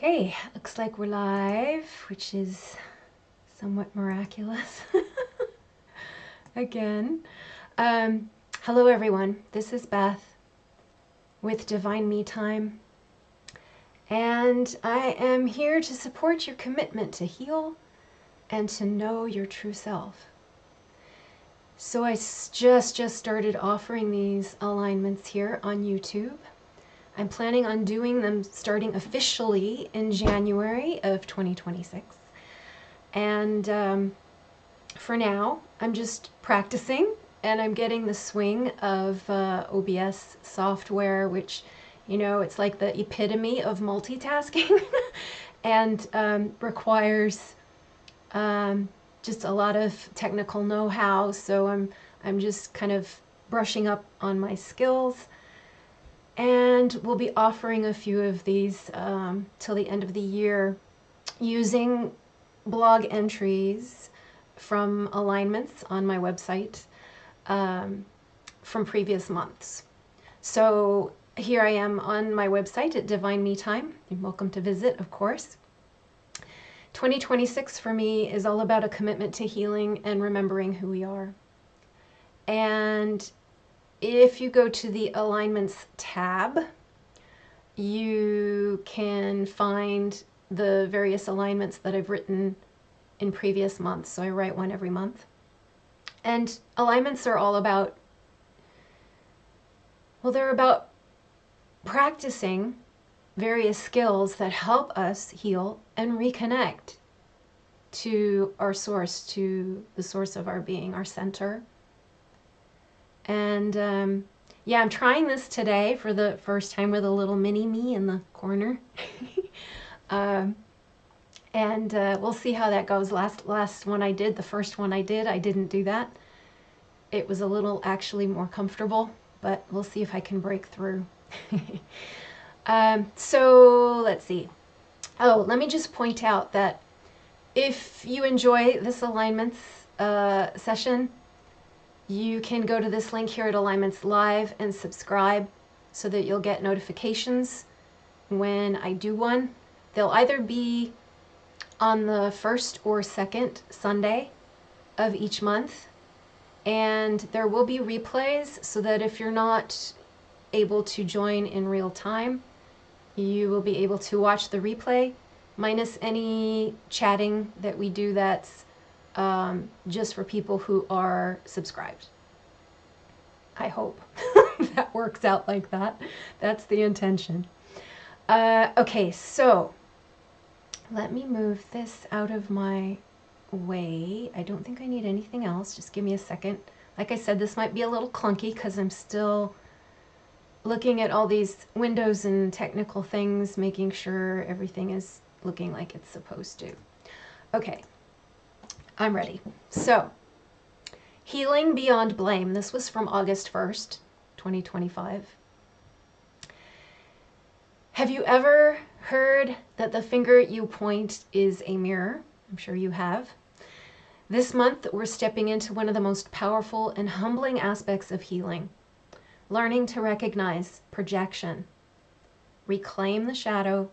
Okay, looks like we're live, which is somewhat miraculous. Again. Hello everyone, this is Beth with Divine Me Time, and I am here to support your commitment to heal and to know your true self. So I just started offering these alignments here on YouTube. I'm planning on doing them starting officially in January of 2026. And for now, I'm just practicing and I'm getting the swing of OBS software, which, you know, it's like the epitome of multitasking and requires just a lot of technical know-how. So I'm just kind of brushing up on my skills. And we'll be offering a few of these till the end of the year using blog entries from alignments on my website from previous months. So here I am on my website at Divine Me Time. You're welcome to visit, of course. 2026 for me is all about a commitment to healing and remembering who we are. And if you go to the Alignments tab, you can find the various alignments that I've written in previous months. So I write one every month. And alignments are all about, well, they're about practicing various skills that help us heal and reconnect to our source, to the source of our being, our center. And yeah, I'm trying this today for the first time with a little mini me in the corner. And we'll see how that goes. Last one I did, the first one I didn't do that. It was a little actually more comfortable, but we'll see if I can break through. So let's see. Oh, let me just point out that if you enjoy this alignments session, you can go to this link here at Alignments Live and subscribe so that you'll get notifications when I do one. They'll either be on the first or second Sunday of each month, and there will be replays so that if you're not able to join in real time, you will be able to watch the replay minus any chatting that we do that's just for people who are subscribed. I hope that works out like that. That's the intention. Okay, so let me move this out of my way. I don't think I need anything else. Just give me a second. Like I said, this might be a little clunky because I'm still looking at all these windows and technical things, making sure everything is looking like it's supposed to. Okay. I'm ready. So, Healing Beyond Blame. This was from August 1st, 2025. Have you ever heard that the finger you point is a mirror? I'm sure you have. This month, we're stepping into one of the most powerful and humbling aspects of healing. Learning to recognize projection, reclaim the shadow,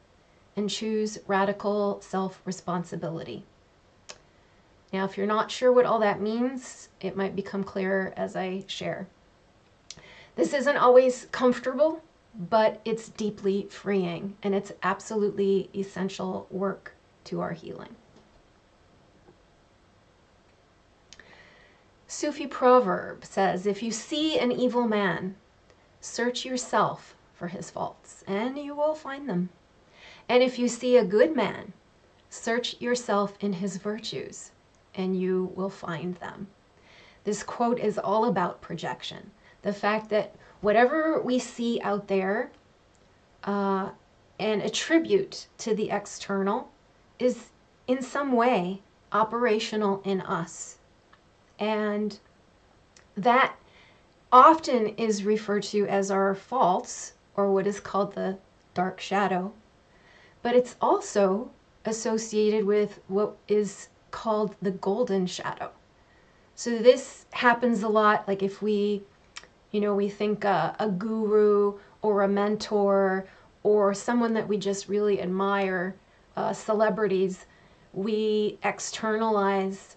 and choose radical self-responsibility. Now, if you're not sure what all that means, it might become clearer as I share. This isn't always comfortable, but it's deeply freeing, and it's absolutely essential work to our healing. Sufi proverb says, if you see an evil man, search yourself for his faults, and you will find them. And if you see a good man, search yourself in his virtues, and you will find them. This quote is all about projection. The fact that whatever we see out there and attribute to the external is in some way operational in us. And that often is referred to as our faults, or what is called the dark shadow. But it's also associated with what is called the golden shadow. So this happens a lot, like if we think a guru or a mentor or someone that we just really admire, celebrities, we externalize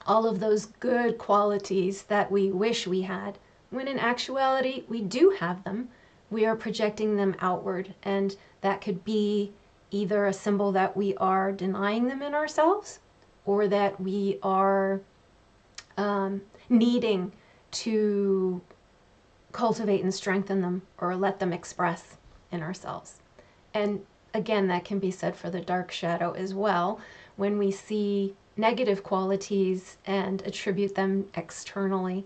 all of those good qualities that we wish we had, when in actuality we do have them. We are projecting them outward, and that could be either a symbol that we are denying them in ourselves, or that we are needing to cultivate and strengthen them, or let them express in ourselves. And again, that can be said for the dark shadow as well. When we see negative qualities and attribute them externally,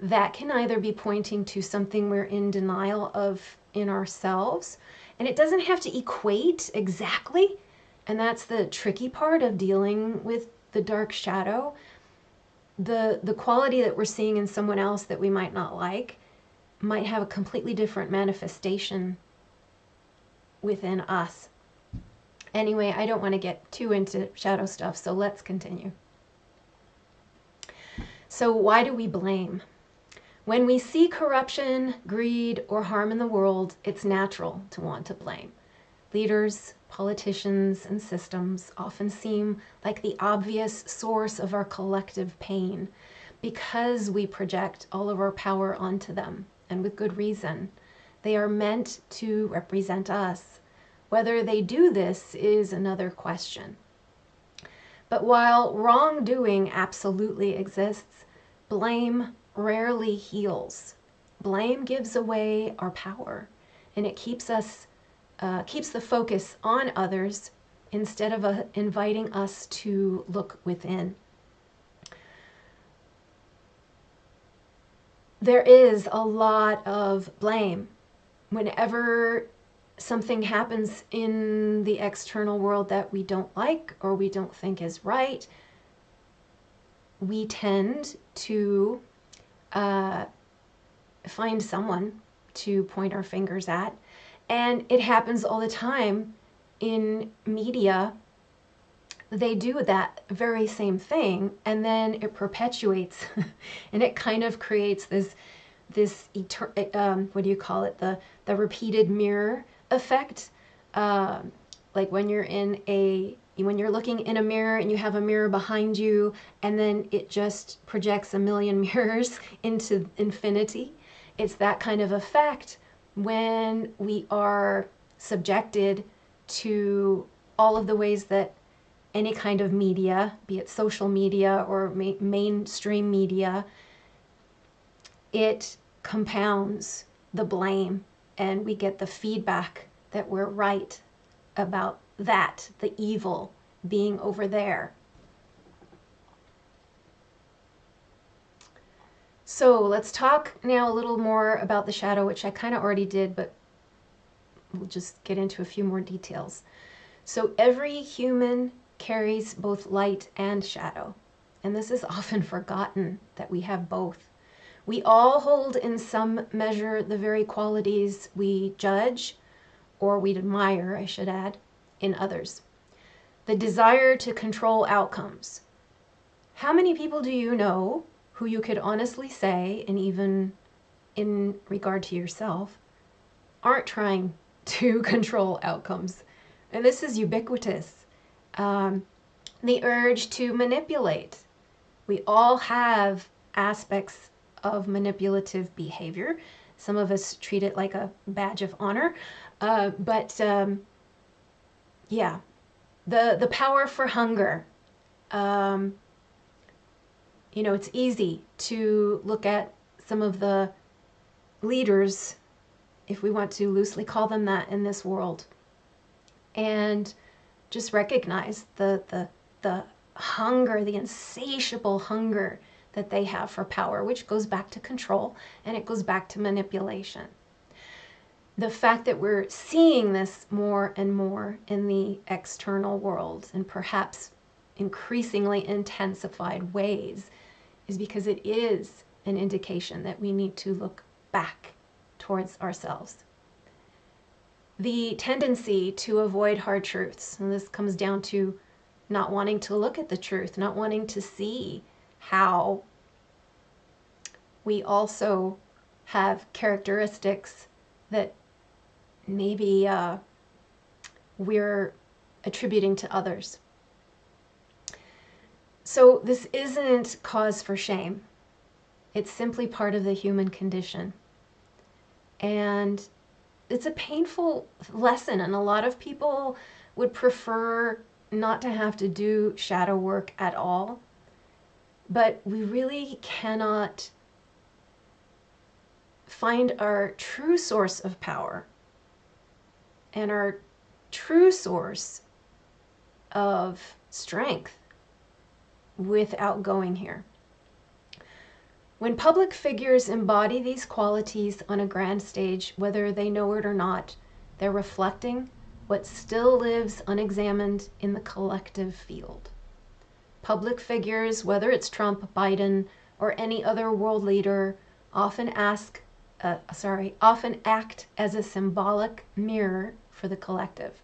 that can either be pointing to something we're in denial of in ourselves, and it doesn't have to equate exactly, and that's the tricky part of dealing with the dark shadow. The quality that we're seeing in someone else that we might not like might have a completely different manifestation within us. Anyway, I don't want to get too into shadow stuff, so let's continue. So why do we blame? When we see corruption, greed, or harm in the world, it's natural to want to blame. Leaders, politicians, and systems often seem like the obvious source of our collective pain because we project all of our power onto them, and with good reason. They are meant to represent us. Whether they do this is another question. But while wrongdoing absolutely exists, blame rarely heals. Blame gives away our power, and it keeps the focus on others instead of inviting us to look within. There is a lot of blame. Whenever something happens in the external world that we don't like or we don't think is right, we tend to find someone to point our fingers at. And it happens all the time in media. They do that very same thing, and then it perpetuates and it kind of creates this what do you call it, the repeated mirror effect. Like when you're looking in a mirror and you have a mirror behind you, and then it just projects a million mirrors into infinity. It's that kind of effect when we are subjected to all of the ways that any kind of media, be it social media or mainstream media, it compounds the blame, and we get the feedback that we're right about that, the evil being over there. So let's talk now a little more about the shadow, which I kind of already did, but we'll just get into a few more details. So every human carries both light and shadow, and this is often forgotten that we have both. We all hold in some measure the very qualities we judge, or we admire, I should add, in others. The desire to control outcomes. How many people do you know who you could honestly say, and even in regard to yourself, aren't trying to control outcomes? And this is ubiquitous. The urge to manipulate. We all have aspects of manipulative behavior. Some of us treat it like a badge of honor. Yeah, the power for hunger. It's easy to look at some of the leaders, if we want to loosely call them that, in this world, and just recognize the hunger, the insatiable hunger that they have for power, which goes back to control, and it goes back to manipulation. The fact that we're seeing this more and more in the external world, and perhaps increasingly intensified ways, is because it is an indication that we need to look back towards ourselves. The tendency to avoid hard truths, and this comes down to not wanting to look at the truth, not wanting to see how we also have characteristics that maybe we're attributing to others. So this isn't cause for shame. It's simply part of the human condition. And it's a painful lesson, and a lot of people would prefer not to have to do shadow work at all. But we really cannot find our true source of power and our true source of strength without going here. When public figures embody these qualities on a grand stage, whether they know it or not, they're reflecting what still lives unexamined in the collective field. Public figures, whether it's Trump, Biden, or any other world leader, often act as a symbolic mirror for the collective.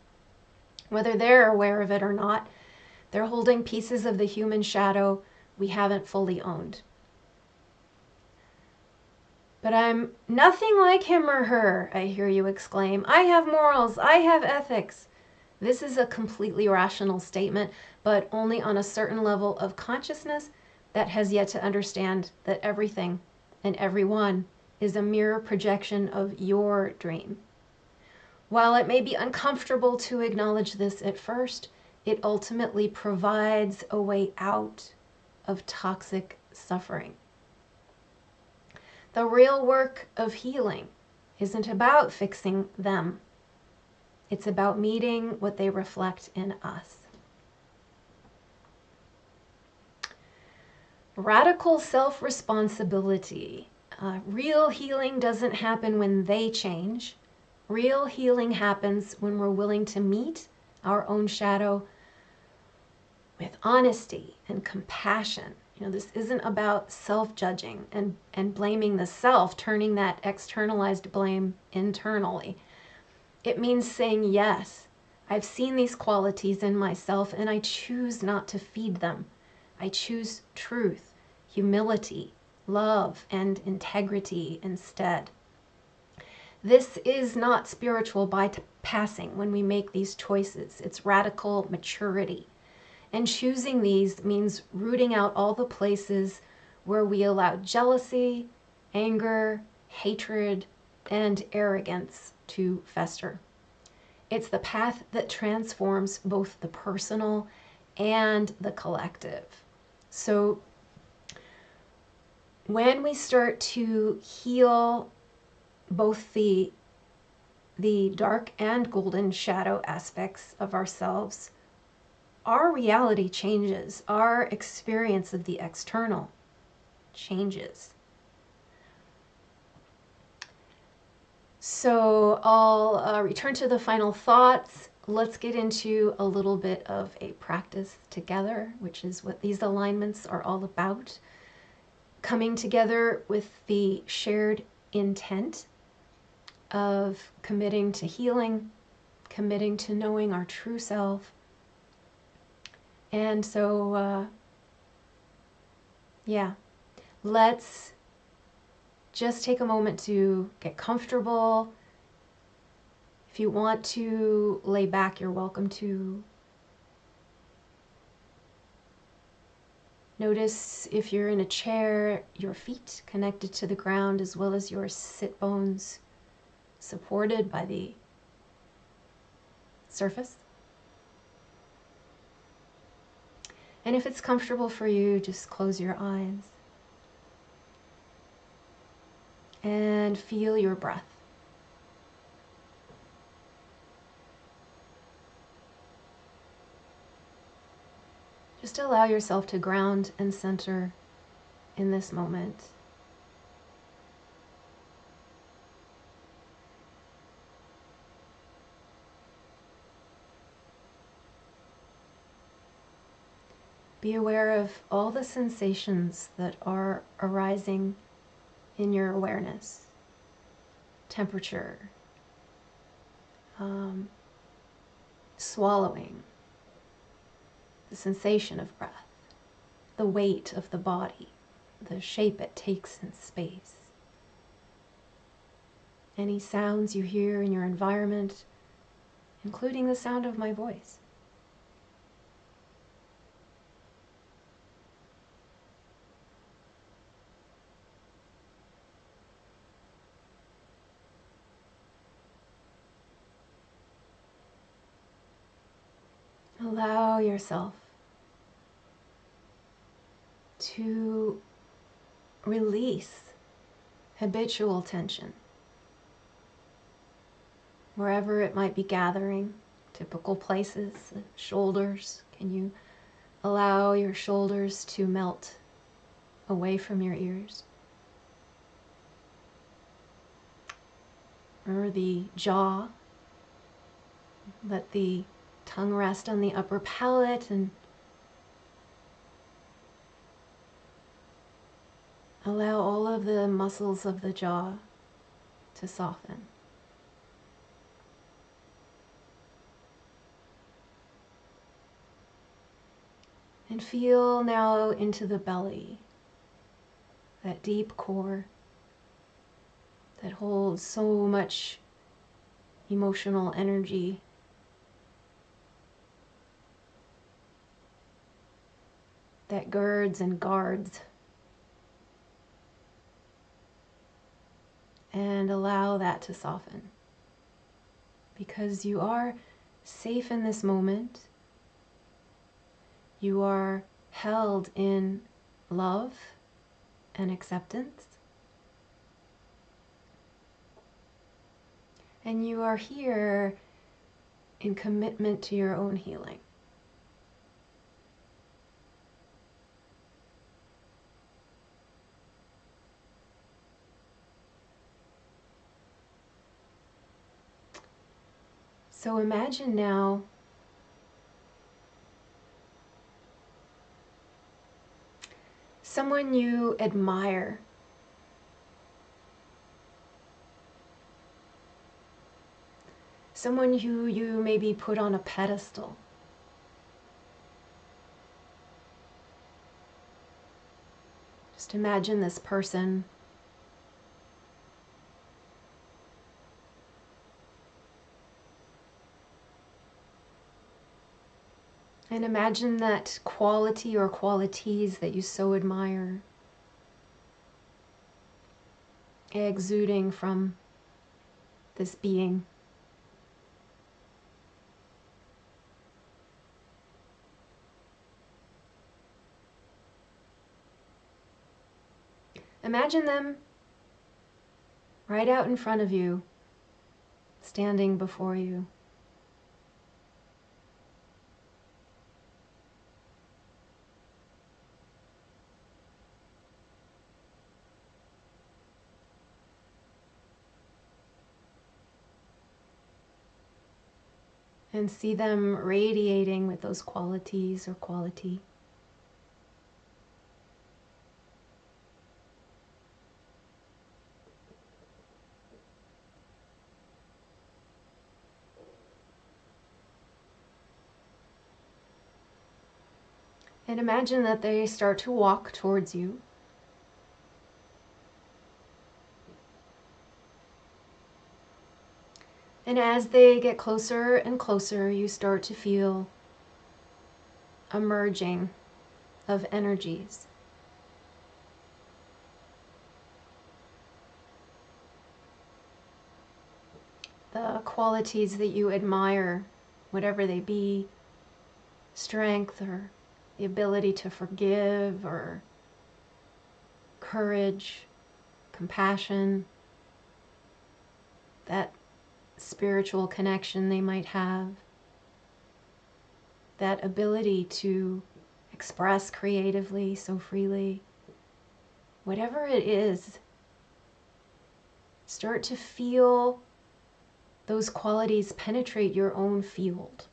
Whether they're aware of it or not, they're holding pieces of the human shadow we haven't fully owned. But I'm nothing like him or her, I hear you exclaim. I have morals, I have ethics. This is a completely rational statement, but only on a certain level of consciousness that has yet to understand that everything and everyone is a mirror projection of your dream. While it may be uncomfortable to acknowledge this at first, it ultimately provides a way out of toxic suffering. The real work of healing isn't about fixing them. It's about meeting what they reflect in us. Radical self-responsibility. Real healing doesn't happen when they change. Real healing happens when we're willing to meet our own shadow with honesty and compassion. This isn't about self-judging and blaming the self, turning that externalized blame internally. It means saying, yes, I've seen these qualities in myself and I choose not to feed them. I choose truth, humility, love, and integrity instead. This is not spiritual bypassing when we make these choices. It's radical maturity. And choosing these means rooting out all the places where we allow jealousy, anger, hatred, and arrogance to fester. It's the path that transforms both the personal and the collective. So when we start to heal both the dark and golden shadow aspects of ourselves, our reality changes. Our experience of the external changes. So I'll return to the final thoughts. Let's get into a little bit of a practice together, which is what these alignments are all about. Coming together with the shared intent of committing to healing, committing to knowing our true self. And so, let's just take a moment to get comfortable. If you want to lay back, you're welcome to. Notice if you're in a chair, your feet connected to the ground as well as your sit bones supported by the surface. And if it's comfortable for you, just close your eyes and feel your breath. Just allow yourself to ground and center in this moment. Be aware of all the sensations that are arising in your awareness. Temperature, swallowing, the sensation of breath, the weight of the body, the shape it takes in space. any sounds you hear in your environment, including the sound of my voice. Allow yourself to release habitual tension, wherever it might be gathering, typical places, the shoulders. Can you allow your shoulders to melt away from your ears? Or the jaw. Let the tongue rest on the upper palate and allow all of the muscles of the jaw to soften. And feel now into the belly, that deep core that holds so much emotional energy. That girds and guards. And allow that to soften. Because you are safe in this moment. You are held in love and acceptance. And you are here in commitment to your own healing. So imagine now someone you admire, someone who you maybe put on a pedestal. Just imagine this person and imagine that quality or qualities that you so admire exuding from this being. Imagine them right out in front of you, standing before you. And see them radiating with those qualities or quality. And imagine that they start to walk towards you. And as they get closer and closer, you start to feel a merging of energies. The qualities that you admire, whatever they be, strength or the ability to forgive or courage, compassion, that spiritual connection they might have, that ability to express creatively so freely, whatever it is, start to feel those qualities penetrate your own field.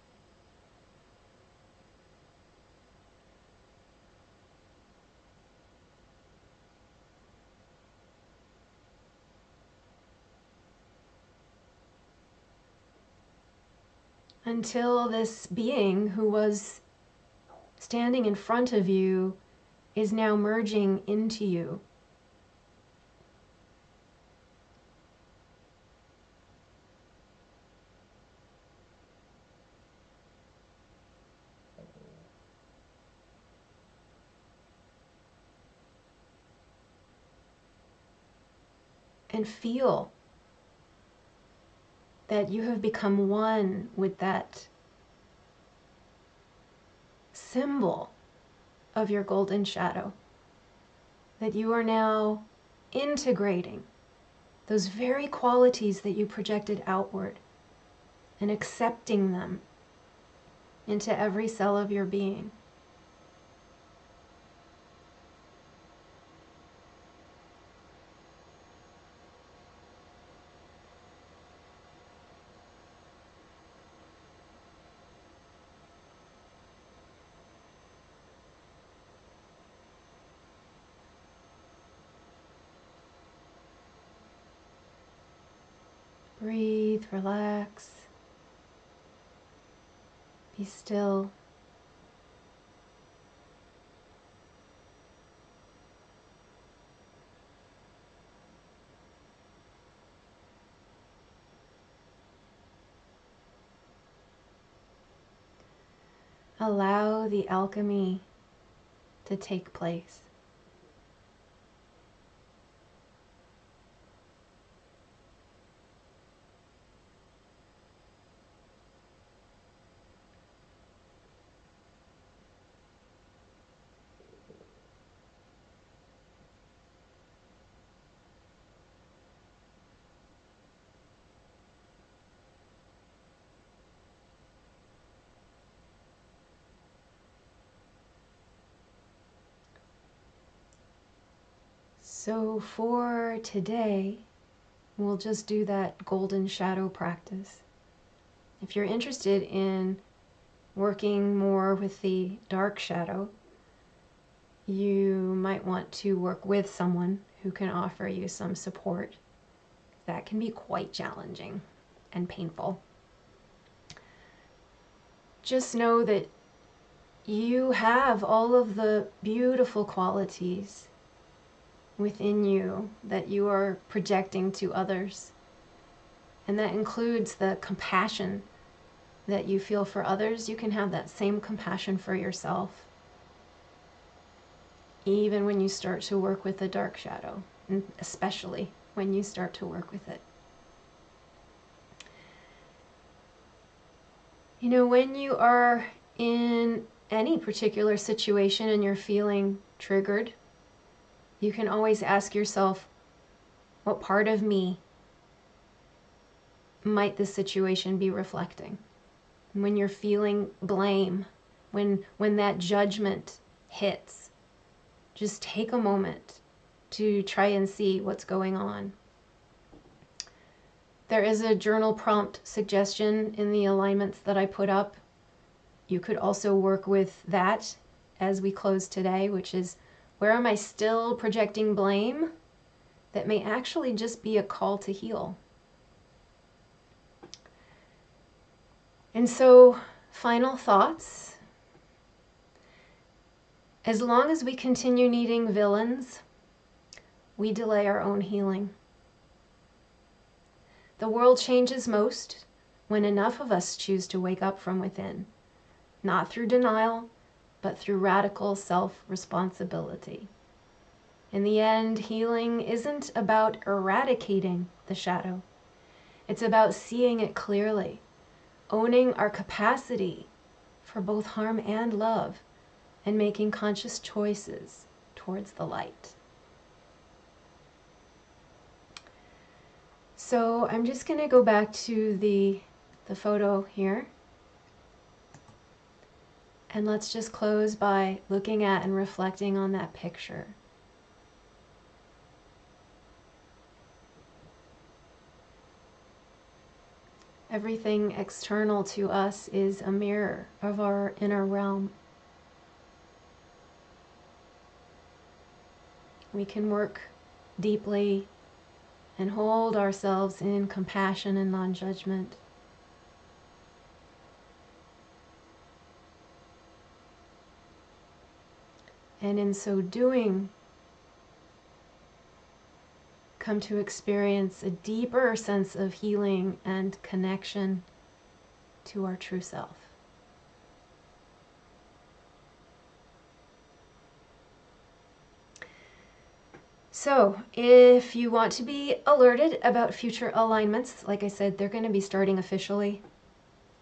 Until this being who was standing in front of you is now merging into you. and feel that you have become one with that symbol of your golden shadow, that you are now integrating those very qualities that you projected outward and accepting them into every cell of your being. Breathe, relax, be still. Allow the alchemy to take place. So for today, we'll just do that golden shadow practice. If you're interested in working more with the dark shadow, you might want to work with someone who can offer you some support. That can be quite challenging and painful. Just know that you have all of the beautiful qualities within you that you are projecting to others. And that includes the compassion that you feel for others. You can have that same compassion for yourself, even when you start to work with the dark shadow, and especially when you start to work with it. You know, when you are in any particular situation and you're feeling triggered, you can always ask yourself, what part of me might this situation be reflecting? When you're feeling blame, when that judgment hits, just take a moment to try and see what's going on. There is a journal prompt suggestion in the alignments that I put up. You could also work with that as we close today, which is, where am I still projecting blame that may actually just be a call to heal? And so, final thoughts. As long as we continue needing villains, we delay our own healing. The world changes most when enough of us choose to wake up from within, not through denial, but through radical self-responsibility. In the end, healing isn't about eradicating the shadow. It's about seeing it clearly, owning our capacity for both harm and love, and making conscious choices towards the light. So I'm just going to go back to the photo here. And let's just close by looking at and reflecting on that picture. Everything external to us is a mirror of our inner realm. We can work deeply and hold ourselves in compassion and non-judgment. And in so doing, come to experience a deeper sense of healing and connection to our true self. So if you want to be alerted about future alignments, like I said, they're going to be starting officially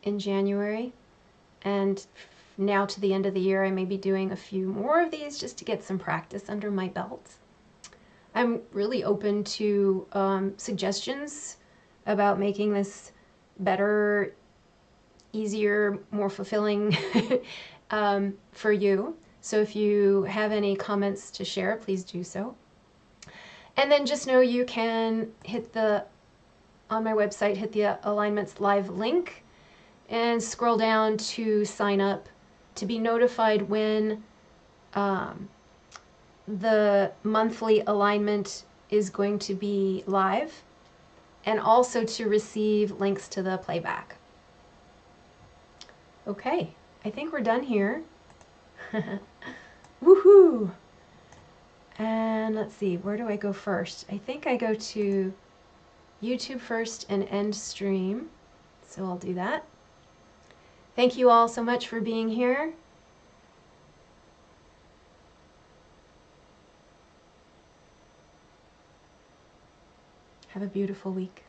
in January. And now to the end of the year, I may be doing a few more of these just to get some practice under my belt. I'm really open to suggestions about making this better, easier, more fulfilling for you. So if you have any comments to share, please do so. And then just know you can on my website, hit the Alignments Live link and scroll down to sign up to be notified when the monthly alignment is going to be live, and also to receive links to the playback. Okay, I think we're done here. Woohoo! And let's see, where do I go first? I think I go to YouTube first and end stream. So I'll do that. Thank you all so much for being here. Have a beautiful week.